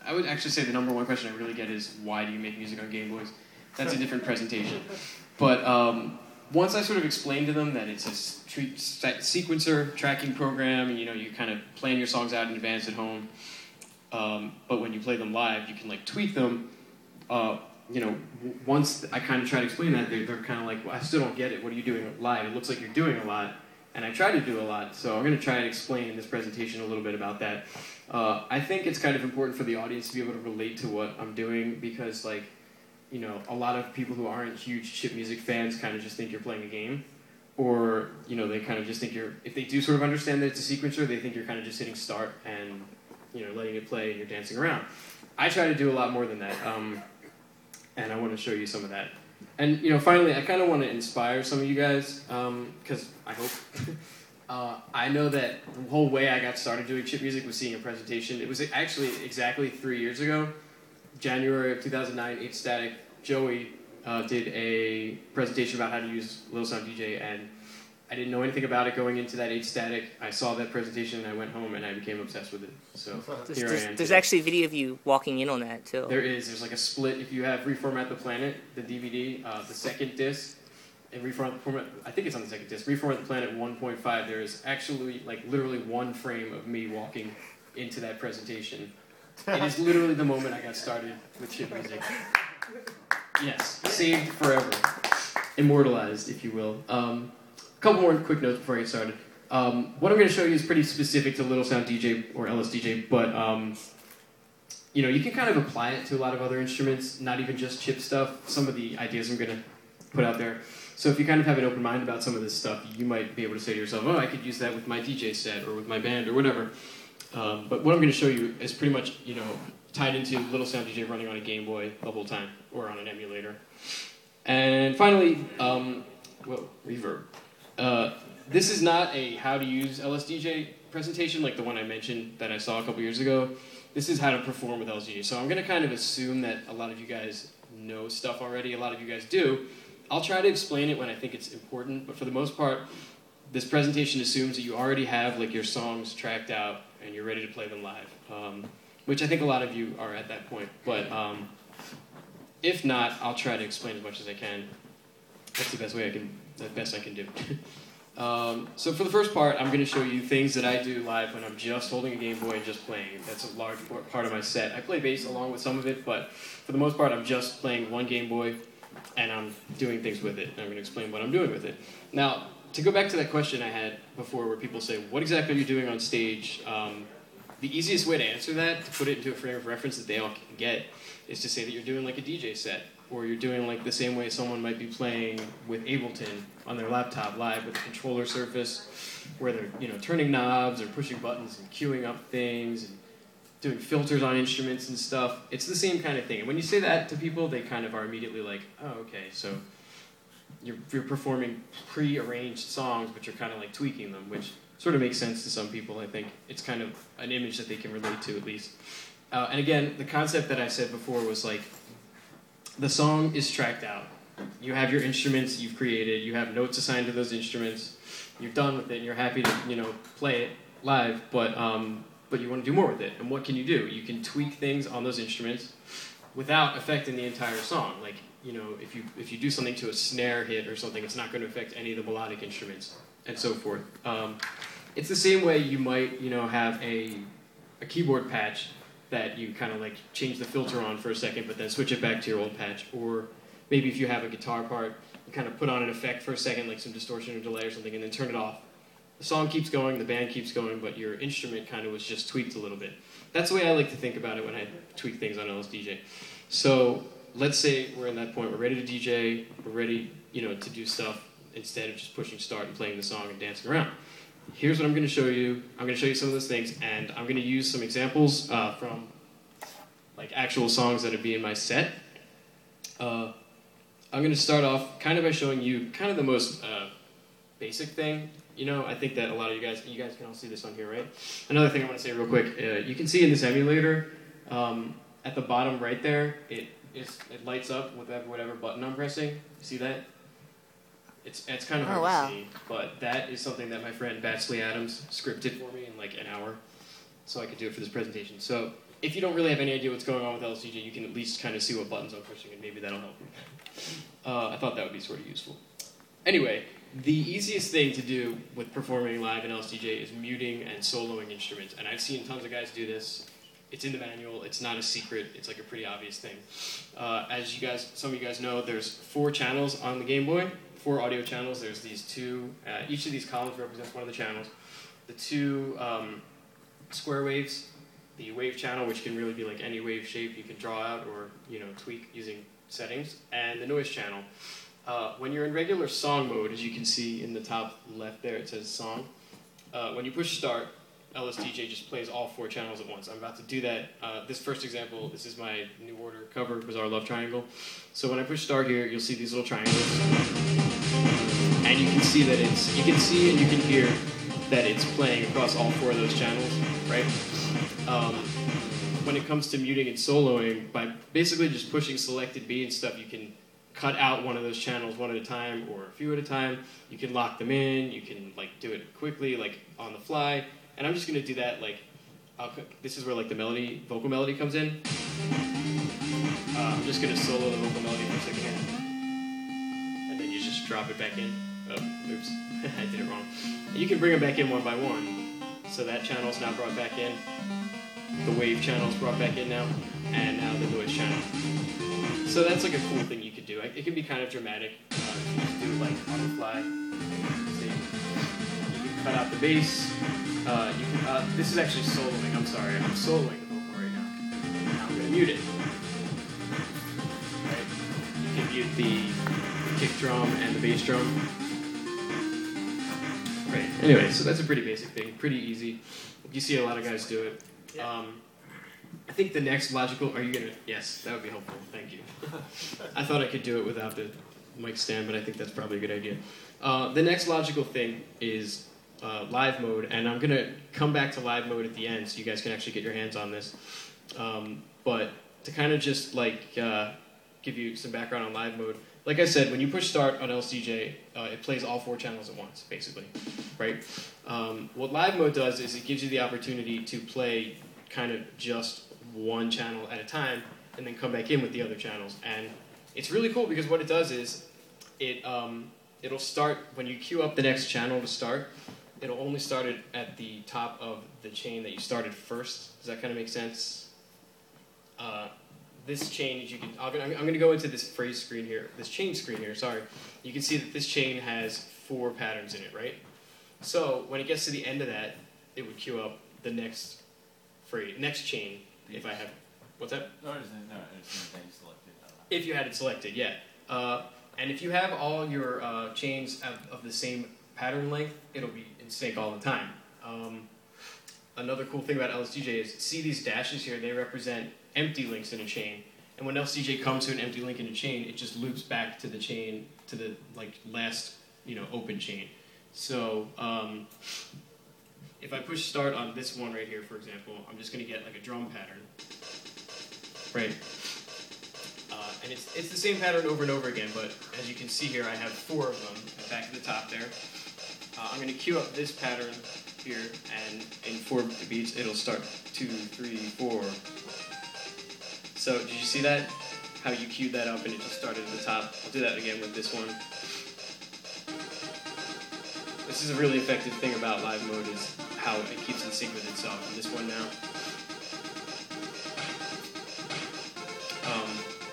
I would actually say the number one question I really get is, why do you make music on Game Boys? That's a different presentation. But once I sort of explain to them that it's a sequencer tracking program, and you kind of plan your songs out in advance at home, but when you play them live, you can like tweak them. Once I kind of try to explain that, they're kind of like, well, I still don't get it. What are you doing live? It looks like you're doing a lot, and I try to do a lot. So I'm going to try and explain in this presentation a little bit about that. I think it's kind of important for the audience to be able to relate to what I'm doing, because a lot of people who aren't huge chip music fans kind of just think you're playing a game, or they kind of just think if they do sort of understand that it's a sequencer, they think you're kind of just hitting start and letting it play and you're dancing around. I try to do a lot more than that, and I want to show you some of that. And finally, I kind of want to inspire some of you guys, because I hope. I know that the whole way I got started doing chip music was seeing a presentation. It was actually exactly 3 years ago. January of 2009, 8static, Joey did a presentation about how to use Little Sound DJ, and I didn't know anything about it going into that 8static. I saw that presentation, and I went home, and I became obsessed with it. So here I am. There's actually a video of you walking in on that, too. There is. There's like a split. If you have Reformat the Planet, the DVD, the second disc, and Reformat, I think it's on the second disc, Reformat the Planet 1.5, there is actually like literally one frame of me walking into that presentation. It is literally the moment I got started with chip music. Yes, saved forever. Immortalized, if you will. A couple more quick notes before I get started. What I'm going to show you is pretty specific to Little Sound DJ or LSDJ, but you can kind of apply it to a lot of other instruments, not even just chip stuff. Some of the ideas I'm going to put out there. So if you kind of have an open mind about some of this stuff, you might be able to say to yourself, oh, I could use that with my DJ set or with my band or whatever. But what I'm going to show you is pretty much, tied into Little Sound DJ running on a Game Boy the whole time, or on an emulator. And finally, reverb. This is not a how to use LSDJ presentation like the one I mentioned that I saw a couple years ago. This is how to perform with LSDJ. So I'm going to kind of assume that a lot of you guys know stuff already. A lot of you guys do. I'll try to explain it when I think it's important, but for the most part, this presentation assumes that you already have like your songs tracked out and you're ready to play them live, which I think a lot of you are at that point. But if not, I'll try to explain as much as I can. That's the best I can do. So for the first part, I'm going to show you things that I do live when I'm just holding a Game Boy and just playing. That's a large part of my set. I play bass along with some of it, but for the most part, I'm just playing one Game Boy, and I'm doing things with it. And I'm going to explain what I'm doing with it. Now, to go back to that question I had before where people say, what exactly are you doing on stage? The easiest way to answer that, to put it into a frame of reference that they all can get, is to say that you're doing like a DJ set, or you're doing like the same way someone might be playing with Ableton on their laptop live with a controller surface, where they're turning knobs or pushing buttons and queuing up things and doing filters on instruments and stuff. It's the same kind of thing. And when you say that to people, they kind of are immediately like, oh, okay, so you're performing pre-arranged songs, but you're kind of like tweaking them, which sort of makes sense to some people. I think it's kind of an image that they can relate to, at least. And again, the concept that I said before was like, the song is tracked out. You have your instruments you've created, you have notes assigned to those instruments, you're done with it, and you're happy to play it live, but you want to do more with it. And what can you do? You can tweak things on those instruments without affecting the entire song. Like, if you do something to a snare hit or something, it's not going to affect any of the melodic instruments, and so forth. It's the same way you might, have a keyboard patch that you kind of like change the filter on for a second, but then switch it back to your old patch. Or maybe if you have a guitar part, you kind of put on an effect for a second, like some distortion or delay or something, and then turn it off. The song keeps going, the band keeps going, but your instrument kind of was just tweaked a little bit. That's the way I like to think about it when I tweak things on LSDJ. So let's say we're in that point, we're ready to DJ, we're ready, to do stuff instead of just pushing start and playing the song and dancing around. Here's what I'm going to show you. I'm going to show you some of those things, and I'm going to use some examples from like actual songs that would be in my set. I'm going to start off kind of by showing you kind of the most basic thing. I think that a lot of you guys can all see this on here, right? Another thing I want to say real quick, you can see in this emulator, at the bottom right there, it lights up with whatever button I'm pressing. You see that? It's kind of hard to see, but that is something that my friend Batsley Adams scripted for me in like an hour, so I could do it for this presentation. So if you don't really have any idea what's going on with LSDJ, you can at least kind of see what buttons I'm pushing, and maybe that'll help you. I thought that would be sort of useful. Anyway, the easiest thing to do with performing live in LSDJ is muting and soloing instruments, and I've seen tons of guys do this. It's in the manual. It's not a secret. It's like a pretty obvious thing. As you guys, some of you guys know, there's 4 channels on the Game Boy, 4 audio channels. There's these 2. Each of these columns represents one of the channels. The 2 square waves, the wave channel, which can really be like any wave shape you can draw out or tweak using settings, and the noise channel. When you're in regular song mode, as you can see in the top left there, it says song. When you push start, LSDJ just plays all 4 channels at once. I'm about to do that. This first example, this is my New Order cover, Bizarre Love Triangle. So when I push start here, you'll see these little triangles. And you can see that you can see and you can hear that it's playing across all 4 of those channels, right? When it comes to muting and soloing, by basically just pushing selected B and stuff, you can cut out one of those channels one at a time or a few at a time. You can lock them in. You can do it quickly, on the fly. And I'm just going to do that, this is where the vocal melody comes in. I'm just going to solo the vocal melody for a second here. And then you just drop it back in. Oh, oops, I did it wrong. And you can bring them back in one by one. So that channel's now brought back in. The wave channel's brought back in now. And now the noise channel. So that's a cool thing you could do. It can be kind of dramatic. You can do it on the fly. See? You can cut out the bass. This is actually soloing. I'm sorry. I'm soloing the vocal right now. Now I'm going to mute it. Right? You can mute the kick drum and the bass drum. Right. Anyway, so that's a pretty basic thing. Pretty easy. You see a lot of guys do it. I think the next logical... Are you going to... Yes, that would be helpful. Thank you. I thought I could do it without the mic stand, but I think that's probably a good idea. The next logical thing is... live mode, and I'm going to come back to live mode at the end so you guys can actually get your hands on this. But to kind of just give you some background on live mode, like I said, when you push start on LSDJ, it plays all 4 channels at once, basically, right? What live mode does is it gives you the opportunity to play kind of just one channel at a time and then come back in with the other channels. And it's really cool because what it does is it'll start, when you queue up the next channel to start, it'll only start it at the top of the chain that you started first. Does that kind of make sense? This chain, I'm going to go into this phrase screen here, this chain screen here, sorry. You can see that this chain has 4 patterns in it, right? So when it gets to the end of that, it would queue up the next chain if I have, what's that? No, it's selected. If you had it selected, yeah. And if you have all your chains of the same pattern length, it'll be in sync all the time. Another cool thing about LSDJ is, see these dashes here, they represent empty links in a chain. And when LSDJ comes to an empty link in a chain, it just loops back to the chain, to the last open chain. So if I push start on this one right here, for example, I'm just going to get a drum pattern, right? And it's the same pattern over and over again, but as you can see here, I have 4 of them back at the top there. I'm going to queue up this pattern here, and in 4 beats, it'll start 2, 3, 4. So did you see that? How you queued that up and it just started at the top. I'll do that again with this one. This is a really effective thing about live mode is how it keeps in sync with itself. And this one now.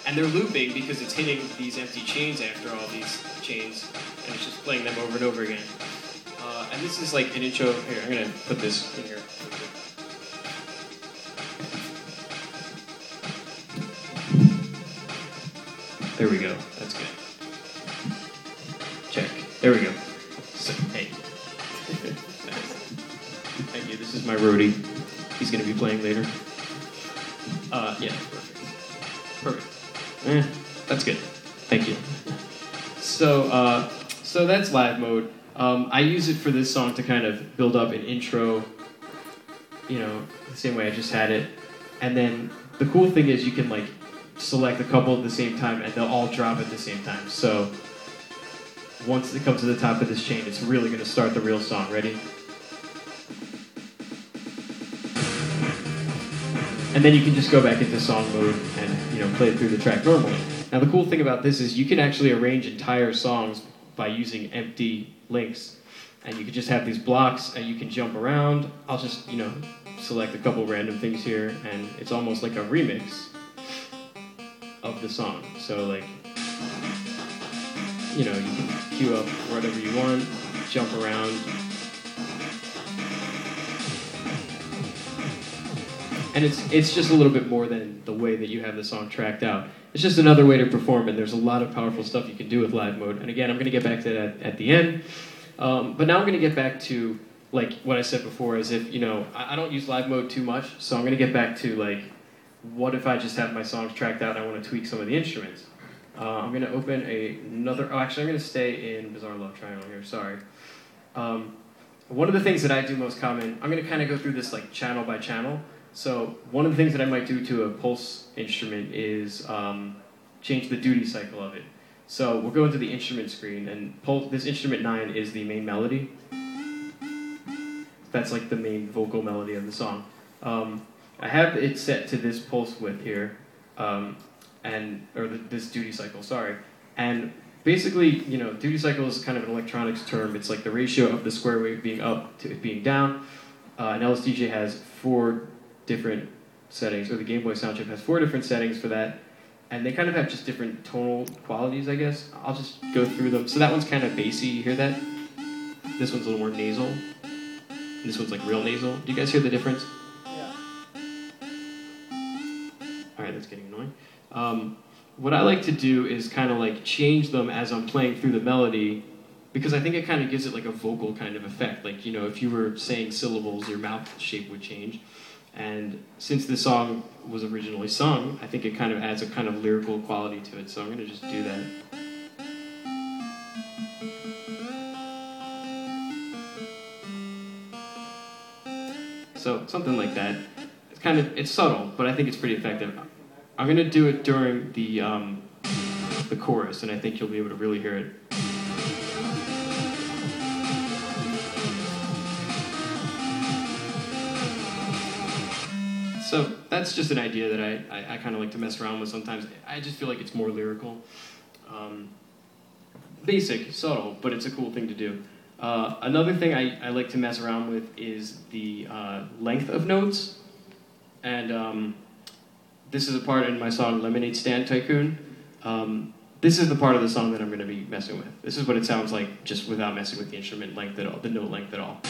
And they're looping because it's hitting these empty chains after all these chains, and it's just playing them over and over again. And this is an intro. Here, I'm going to put this in here. There we go. That's good. Check. There we go. So, hey. Thank you. This is my roadie. He's going to be playing later. Yeah, perfect. Perfect. That's good. Thank you. So that's live mode. I use it for this song to kind of build up an intro, the same way I just had it. And then the cool thing is you can select a couple at the same time and they'll all drop at the same time. So once it comes to the top of this chain, it's really going to start the real song. Ready? And then you can just go back into song mode and play through the track normally. Now the cool thing about this is you can actually arrange entire songs by using empty links. And you can just have these blocks and you can jump around. I'll just, select a couple random things here, and it's almost like a remix of the song. So like, you can cue up whatever you want, jump around. And it's just a little bit more than the way that you have the song tracked out. It's just another way to perform, and there's a lot of powerful stuff you can do with live mode. And again, I'm going to get back to that at the end. But now I'm going to get back to like what I said before, as if, I don't use live mode too much, so I'm going to get back to like, what if I just have my songs tracked out and I want to tweak some of the instruments? I'm going to open another, actually I'm going to stay in Bizarre Love Triangle here, sorry. One of the things that I do most common, I'm going to kind of go through this like channel by channel. So one of the things that I might do to a pulse instrument is change the duty cycle of it. So we'll go into the instrument screen, and this instrument 9 is the main melody. That's like the main vocal melody of the song. I have it set to this pulse width here, this duty cycle, sorry. And basically, duty cycle is kind of an electronics term. It's like the ratio of the square wave being up to it being down. And LSDJ has 4 different settings, or the Game Boy sound chip has 4 different settings for that. And they kind of have just different tonal qualities, I guess. I'll just go through them. So that one's kind of bassy, you hear that? This one's a little more nasal. And this one's like real nasal. Do you guys hear the difference? Yeah. All right, that's getting annoying. What I like to do is kind of like change them as I'm playing through the melody, because I think it kind of gives it like a vocal kind of effect. Like, if you were saying syllables, your mouth shape would change. And since the song was originally sung, I think it kind of adds a kind of lyrical quality to it. So I'm going to just do that. So something like that. It's subtle, but I think it's pretty effective. I'm going to do it during the chorus, and I think you'll be able to really hear it. So that's just an idea that I kind of like to mess around with sometimes. I just feel like it's more lyrical. Basic, subtle, but it's a cool thing to do. Another thing I like to mess around with is the length of notes. And this is a part in my song Lemonade Stand Tycoon. This is the part of the song that I'm going to be messing with. This is what it sounds like just without messing with the instrument length at all, the note length at all.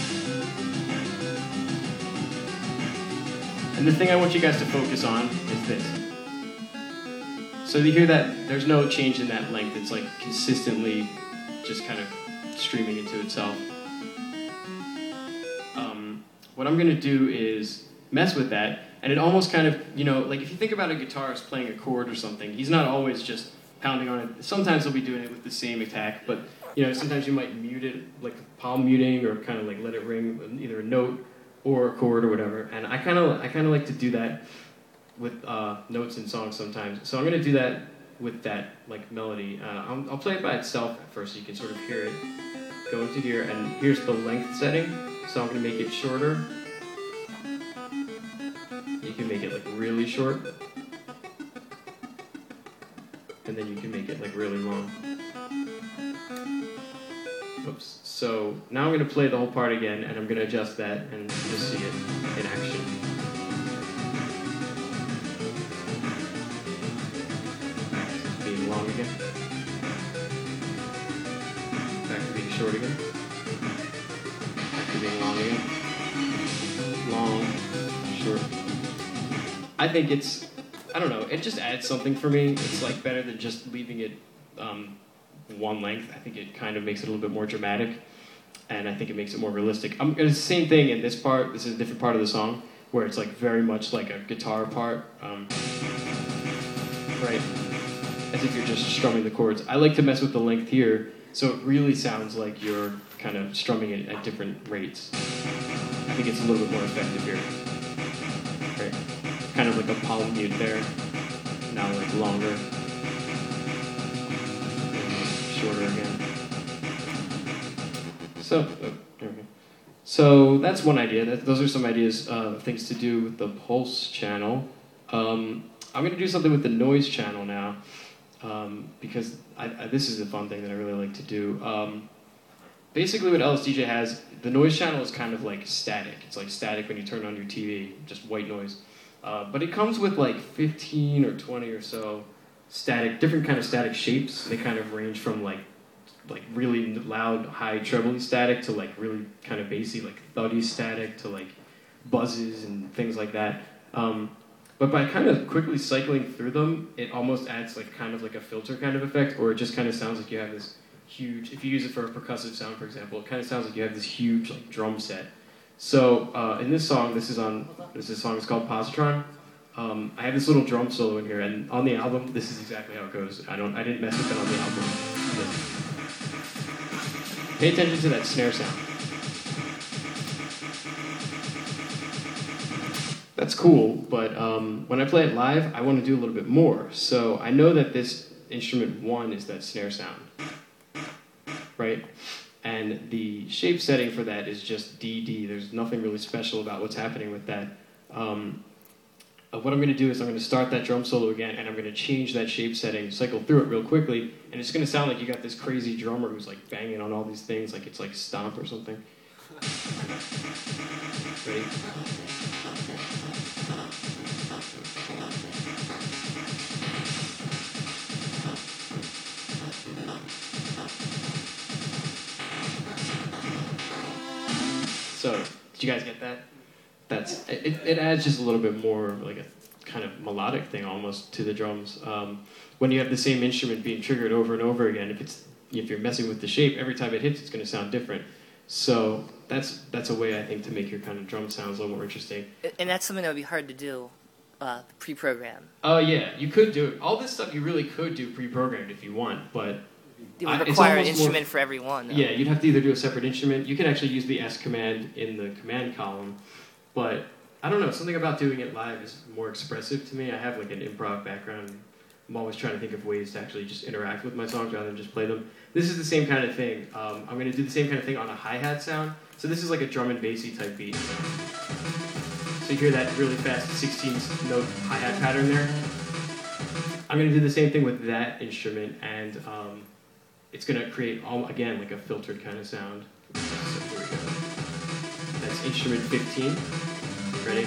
And the thing I want you guys to focus on is this. So you hear that there's no change in that length. It's like consistently just kind of streaming into itself. What I'm going to do is mess with that, and it almost kind of, like if you think about a guitarist playing a chord or something, he's not always just pounding on it. Sometimes he'll be doing it with the same attack, but sometimes you might mute it, like palm muting, or kind of like let it ring either a note or a chord or whatever. And I kind of like to do that with notes in songs sometimes. So I'm going to do that with that like melody. I'll play it by itself at first so you can sort of hear it. Go into here, and here's the length setting. So I'm going to make it shorter. You can make it like really short. And then you can make it like really long. Oops. So now I'm going to play the whole part again, and I'm going to adjust that and just see it in action. Being long again. Back to being short again. Back to being long again. Long, short. I think it's, I don't know, it just adds something for me. It's like better than just leaving it one length. I think it kind of makes it a little bit more dramatic, and I think it makes it more realistic. It's the same thing in this part. This is a different part of the song where it's like very much like a guitar part, right? As if you're just strumming the chords. I like to mess with the length here, so it really sounds like you're kind of strumming it at different rates. I think it's a little bit more effective here. Right? Kind of like a palm mute there. Now like longer. Shorter again. So, there we go. So that's one idea. Those are some ideas, things to do with the pulse channel. I'm going to do something with the noise channel now, because this is a fun thing that I really like to do. Basically what LSDJ has, the noise channel is kind of like static. It's like static when you turn on your TV, just white noise. But it comes with like 15 or 20 or so different kind of static shapes. They kind of range from like really loud, high trebly static to like really kind of bassy, like thuddy static to like buzzes and things like that. But by kind of quickly cycling through them, it almost adds like kind of like a filter kind of effect, or it just kind of sounds like you have this huge, if you use it for a percussive sound, for example, it kind of sounds like you have this huge like drum set. So in this song, this song is called Positron. I have this little drum solo in here, and on the album, this is exactly how it goes. I didn't mess with it on the album. Pay attention to that snare sound. That's cool, but when I play it live, I want to do a little bit more. So I know that this instrument 1 is that snare sound, right? And the shape setting for that is just DD. There's nothing really special about what's happening with that. What I'm going to do is I'm going to start that drum solo again, and I'm going to change that shape setting, cycle through it real quickly, and it's going to sound like you got this crazy drummer who's like banging on all these things, like it's like Stomp or something. Ready? So, did you guys get that? It adds just a little bit more like a kind of melodic thing almost to the drums. When you have the same instrument being triggered over and over again, if you're messing with the shape, every time it hits, it's going to sound different. So that's a way I think to make your kind of drum sounds a little more interesting. And that's something that would be hard to do, pre-program. Oh yeah, you could do it. All this stuff you really could do pre-programmed if you want, but It would require an instrument for every one. Though. Yeah, you'd have to either do a separate instrument. You can actually use the S command in the command column, but I don't know, something about doing it live is more expressive to me. I have like an improv background. I'm always trying to think of ways to actually just interact with my songs rather than just play them. This is the same kind of thing. I'm going to do the same kind of thing on a hi-hat sound. So this is like a drum and bassy type beat. So you hear that really fast 16-note hi-hat pattern there. I'm going to do the same thing with that instrument, and it's going to create, again, like a filtered kind of sound. So here we go. That's instrument 15. Ready?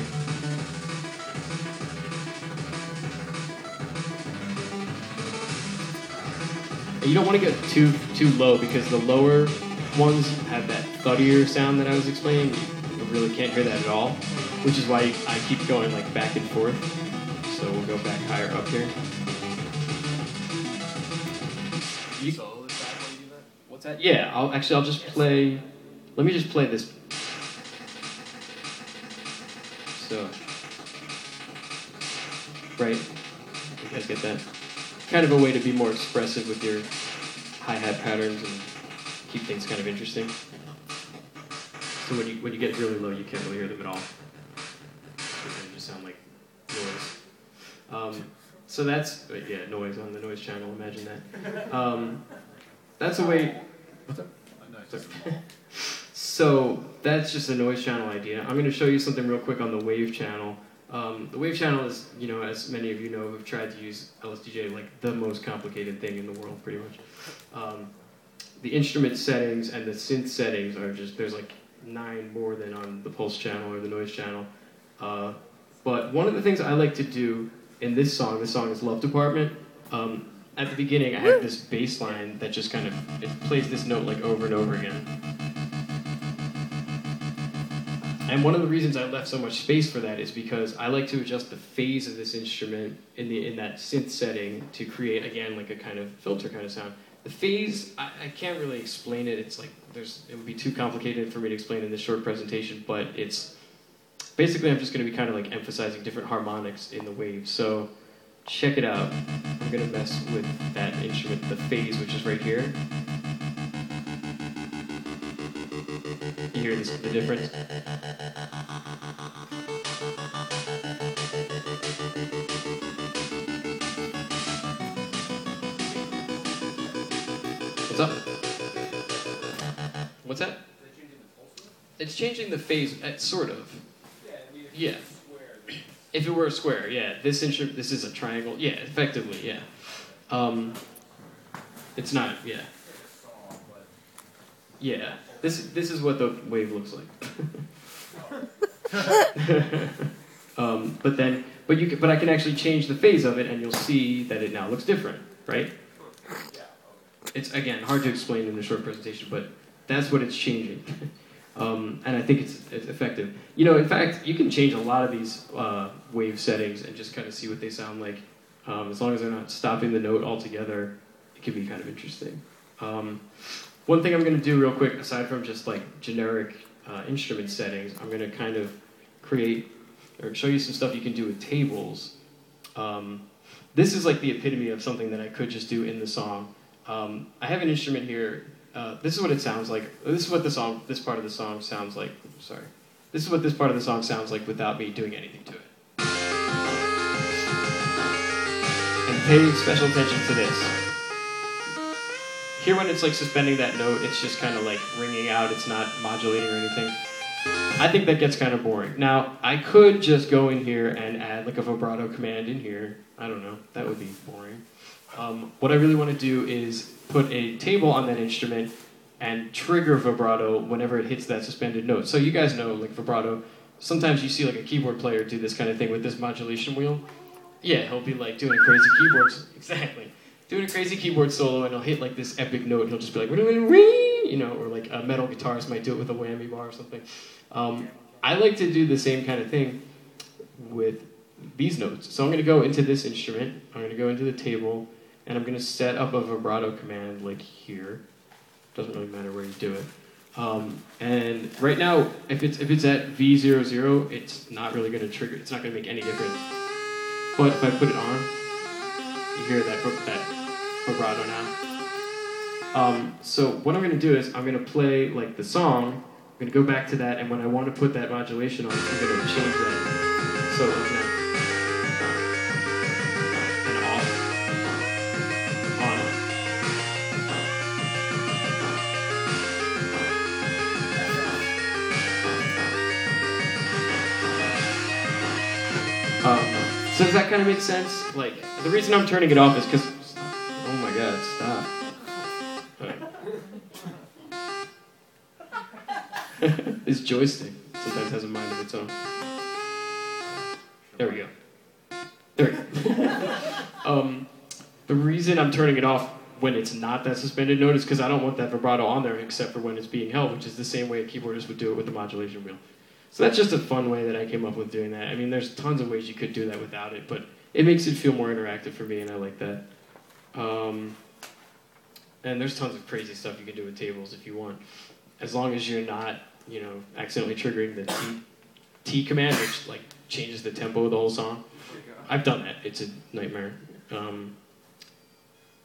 And you don't want to get too low, because the lower ones have that thuddier sound that I was explaining. You really can't hear that at all, which is why I keep going like back and forth. So we'll go back higher up here. Solo is that how you do that? What's that? Yeah, I'll just play. Let me just play this. So, right? You guys get that? Kind of a way to be more expressive with your hi-hat patterns and keep things kind of interesting. So when you get really low, you can't really hear them at all. They just sound like noise. So that's noise on the noise channel. Imagine that. That's a way. What's up? Nice. So that's just a noise channel idea. I'm going to show you something real quick on the wave channel. The wave channel is, as many of you know, have tried to use LSDJ, like the most complicated thing in the world, pretty much. The instrument settings and the synth settings are there's like 9 more than on the pulse channel or the noise channel. But one of the things I like to do in this song is Love Department. At the beginning, I have this bass line that just kind of, it plays this note like over and over again. And one of the reasons I left so much space for that is because I like to adjust the phase of this instrument in that synth setting to create, again, like a kind of filter kind of sound. The phase, I can't really explain it. It's like, it would be too complicated for me to explain in this short presentation, but it's, basically I'm just going to be kind of like emphasizing different harmonics in the wave. So check it out. I'm going to mess with that instrument, the phase, which is right here. You hear the difference? What's up? What's that? It's changing the phase, sort of. Yeah. If it were a square, yeah. This is a triangle. Yeah, effectively, yeah. It's not, yeah. Yeah. This is what the wave looks like. But I can actually change the phase of it, and you'll see that it now looks different, right? It's, again, hard to explain in a short presentation, but that's what it's changing. And I think it's effective. You know, in fact, you can change a lot of these wave settings and just kind of see what they sound like. As long as they're not stopping the note altogether, it can be kind of interesting. One thing I'm going to do real quick, aside from just like generic instrument settings, I'm going to kind of create or show you some stuff you can do with tables. This is like the epitome of something that I could just do in the song. I have an instrument here. This is what it sounds like. This is what this part of the song sounds like. Sorry. This is what this part of the song sounds like without me doing anything to it. And pay special attention to this. Here when it's like suspending that note, it's just kind of like ringing out. It's not modulating or anything. I think that gets kind of boring. Now, I could just go in here and add like a vibrato command in here. I don't know. That would be boring. What I really want to do is put a table on that instrument and trigger vibrato whenever it hits that suspended note. So you guys know, like vibrato, sometimes you see like a keyboard player do this kind of thing with this modulation wheel. Yeah, he'll be like doing a crazy keyboard, exactly. Doing a crazy keyboard solo, and he'll hit like this epic note, and he'll just be like, you know, or like a metal guitarist might do it with a whammy bar or something. I like to do the same kind of thing with these notes. So I'm going to go into this instrument, I'm going to go into the table, and I'm going to set up a vibrato command like here. Doesn't really matter where you do it. And right now, if it's at V00, it's not really going to trigger. It's not going to make any difference. But if I put it on, you hear that vibrato now. So what I'm going to do is I'm going to play like the song. I'm going to go back to that, and when I want to put that modulation on, I'm going to change that. So like now. So does that kind of make sense? Like, the reason I'm turning it off is because... Oh my god, stop. This joystick sometimes has a mind of its own. There we go. There we go. The reason I'm turning it off when it's not that suspended note is because I don't want that vibrato on there except for when it's being held, which is the same way a keyboardist would do it with the modulation wheel. So that's just a fun way that I came up with doing that. I mean, there's tons of ways you could do that without it, but it makes it feel more interactive for me, and I like that. And there's tons of crazy stuff you can do with tables if you want, as long as you're not, you know, accidentally triggering the T command, which like changes the tempo of the whole song. I've done that. It's a nightmare.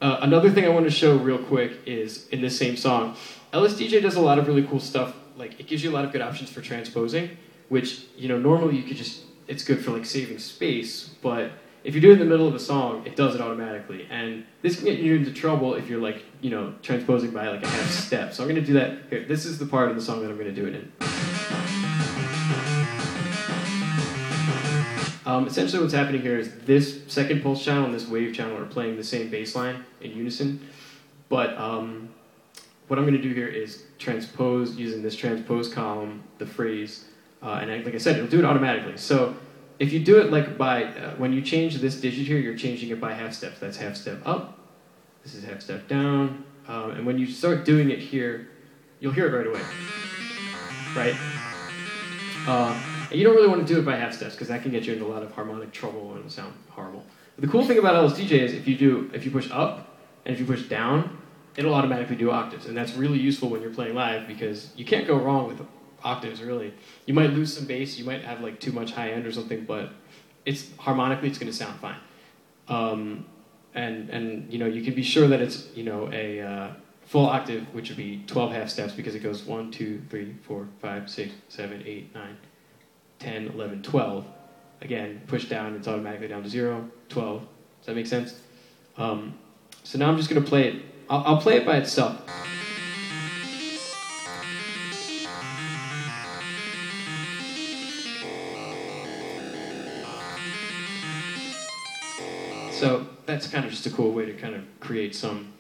Another thing I want to show real quick is in this same song, LSDJ does a lot of really cool stuff. Like, it gives you a lot of good options for transposing, which, you know, normally you could just, it's good for like saving space, but if you do it in the middle of a song, it does it automatically. And this can get you into trouble if you're like, you know, transposing by like a half step. So I'm going to do that here. This is the part of the song that I'm going to do it in. Essentially what's happening here is this second pulse channel and this wave channel are playing the same bass line in unison, but what I'm going to do here is transpose, using this transpose column, the phrase, and like I said, it'll do it automatically. So if you do it like by, when you change this digit here, you're changing it by half steps. That's half step up, this is half step down, and when you start doing it here, you'll hear it right away, right? And you don't really want to do it by half steps because that can get you into a lot of harmonic trouble and it'll sound horrible. But the cool thing about LSDJ is if you push up and if you push down, it'll automatically do octaves, and that's really useful when you're playing live because you can't go wrong with octaves, really. You might lose some bass, you might have like too much high end or something, but harmonically it's going to sound fine. And you know, you can be sure that it's, you know, a full octave, which would be 12 half steps because it goes 1, 2, 3, 4, 5, 6, 7, 8, 9, 10, 11, 12. Again, push down, it's automatically down to 0, 12. Does that make sense? So now I'm just going to play it. I'll play it by itself. So that's kind of just a cool way to kind of create some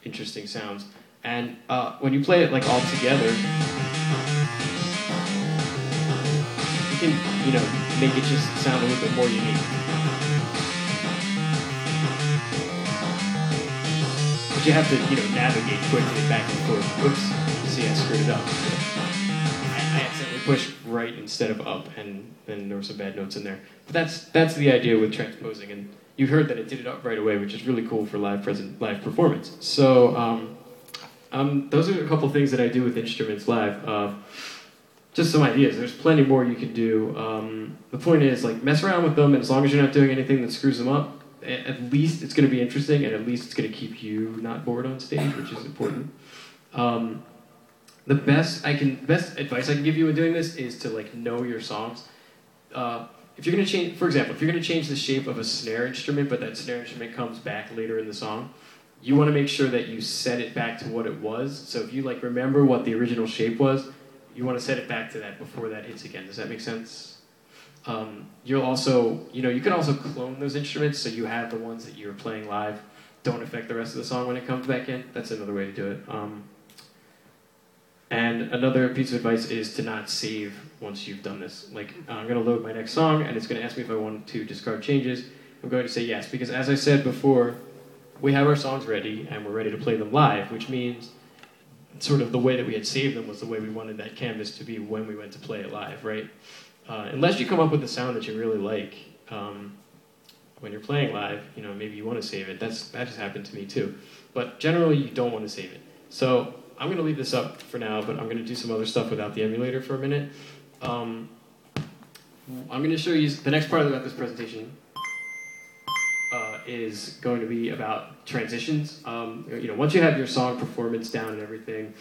interesting sounds. And when you play it like all together, you can, make it just sound a little bit more unique. But you have to, navigate quickly back and forth. Oops, see, I screwed it up. I accidentally pushed right instead of up, and then there were some bad notes in there. But that's the idea with transposing, and you heard that it did it up right away, which is really cool for live performance. So those are a couple things that I do with instruments live. Just some ideas. There's plenty more you can do. The point is, like, mess around with them, and as long as you're not doing anything that screws them up, at least it's going to be interesting, and at least it's going to keep you not bored on stage, which is important. The best advice I can give you in doing this is to know your songs. If you're going to change, for example, if you're going to change the shape of a snare instrument, but that snare instrument comes back later in the song, you want to make sure that you set it back to what it was. So if you remember what the original shape was, you want to set it back to that before that hits again. Does that make sense? You'll also, you can also clone those instruments so you have the ones that you're playing live don't affect the rest of the song when it comes back in. That's another way to do it. And another piece of advice is to not save once you've done this. I'm going to load my next song, and it's going to ask me if I want to discard changes. I'm going to say yes, because as I said before, we have our songs ready, and we're ready to play them live, which means sort of the way that we had saved them was the way we wanted that canvas to be when we went to play it live, right? Unless you come up with a sound that you really like when you're playing live, maybe you want to save it. That just happened to me too. But generally, you don't want to save it. So I'm going to leave this up for now, but I'm going to do some other stuff without the emulator for a minute. I'm going to show you the next part about this presentation is going to be about transitions. Once you have your song performance down and everything,